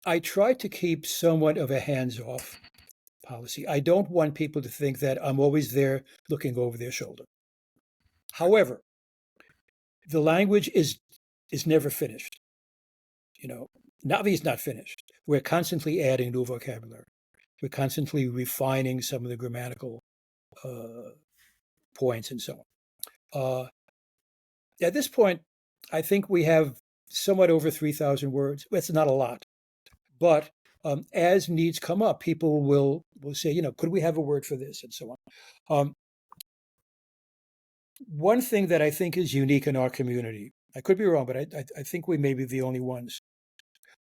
I try to keep somewhat of a hands-off policy. I don't want people to think that I'm always there looking over their shoulder. However, the language is never finished. You know, Navi is not finished. We're constantly adding new vocabulary. We're constantly refining some of the grammatical uh, points and so on. At this point, I think we have somewhat over 3,000 words. It's not a lot, but as needs come up, people will say, could we have a word for this and so on. Um, One thing that I think is unique in our community, I could be wrong, but I think we may be the only ones.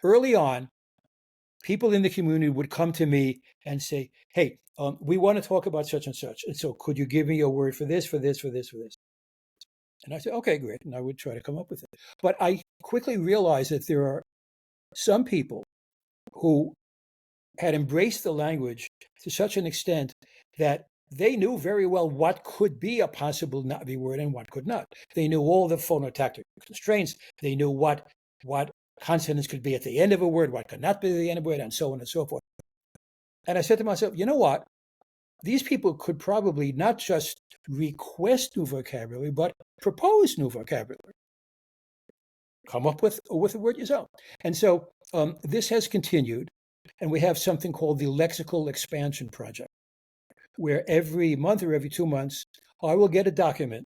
Early on, people in the community would come to me and say, "Hey, we want to talk about such and such, and so could you give me a word for this, for this, for this, for this?" And I said, "Okay, great," and I would try to come up with it. But I quickly realized that there are some people who had embraced the language to such an extent that they knew very well what could be a possible Navi word and what could not. They knew all the phonotactic constraints. They knew what consonants could be at the end of a word, what could not be at the end of a word, and so on and so forth. And I said to myself, you know what? These people could probably not just request new vocabulary, but propose new vocabulary. Come up with a word yourself. And so this has continued, and we have something called the Lexical Expansion Project, where every month or every 2 months, I will get a document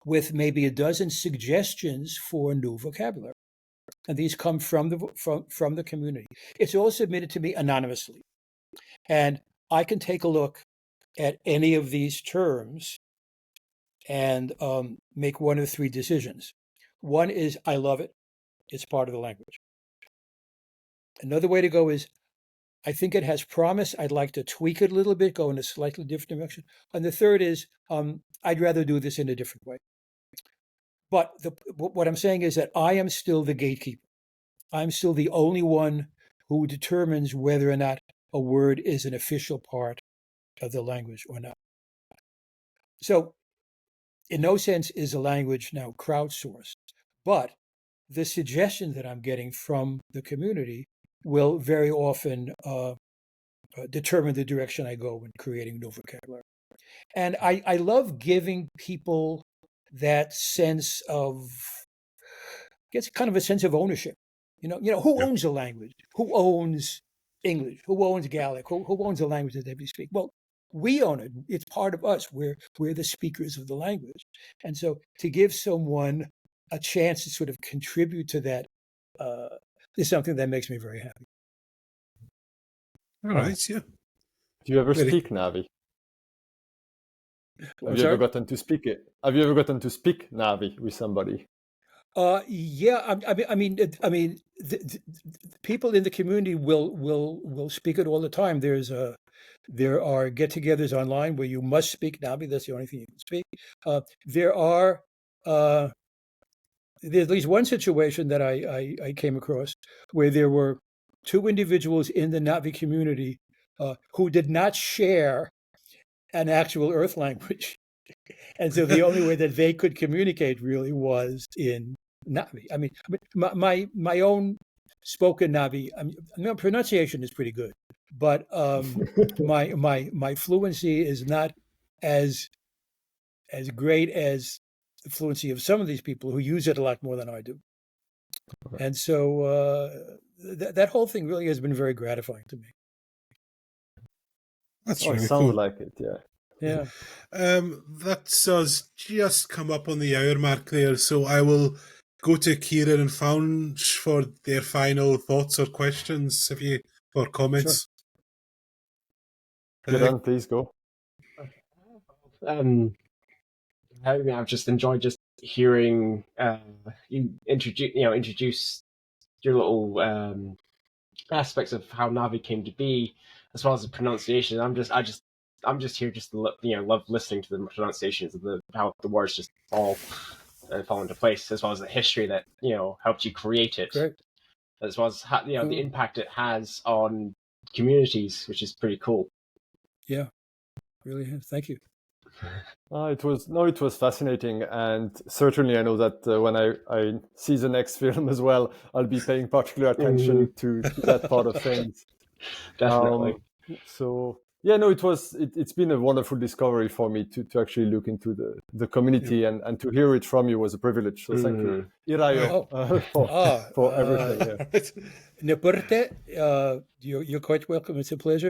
with maybe a dozen suggestions for new vocabulary. And these come from the community. It's all submitted to me anonymously. And I can take a look at any of these terms and make one of three decisions. One is, I love it. It's part of the language. Another way to go is, I think it has promise. I'd like to tweak it a little bit, go in a slightly different direction. And the third is, I'd rather do this in a different way. But what I'm saying is that I am still the gatekeeper. I'm still the only one who determines whether or not a word is an official part of the language or not. So, in no sense is the language now crowdsourced, but the suggestion that I'm getting from the community will very often determine the direction I go in creating new vocabulary. And I love giving people that sense of, I guess, kind of a sense of ownership. Who Yeah. owns a language? Who owns English? Who owns Gaelic? Who owns the language that they speak? Well, we own it. It's part of us. We're the speakers of the language. And so to give someone a chance to sort of contribute to that is something that makes me very happy. All right. Yeah. Do you ever Very speak Navi? I'm sorry? Gotten to speak it? Have you ever gotten to speak Navi with somebody? Yeah, people in the community will speak it all the time. There are get-togethers online where you must speak Navi. That's the only thing you can speak. Uh, there's at least one situation that I came across where there were two individuals in the Navi community who did not share an actual Earth language. And so the only way that they could communicate really was in Navi. My own spoken Navi, pronunciation is pretty good, but my fluency is not as great as the fluency of some of these people who use it a lot more than I do. And so that whole thing really has been very gratifying to me. That's It really sounds cool. like it, yeah. Yeah. That's us just come up on the hour mark there, so I will go to Kieran and Founge for their final thoughts or questions, or comments. Kieran, please go. I've just enjoyed just hearing you introduce your little aspects of how Navi came to be, as well as the pronunciation. I'm just here just to love listening to the pronunciations of how the words just all fall into place, as well as the history that helped you create it, Great. as well as the impact it has on communities, which is pretty cool. Yeah, really. Thank you. It was fascinating, and certainly I know that when I see the next film as well, I'll be paying particular attention to that part of things. Definitely. So yeah, no, it's been a wonderful discovery for me to actually look into the community, and to hear it from you was a privilege. So thank you, Irayo, for everything. Yeah. Neperte, you're quite welcome. It's a pleasure.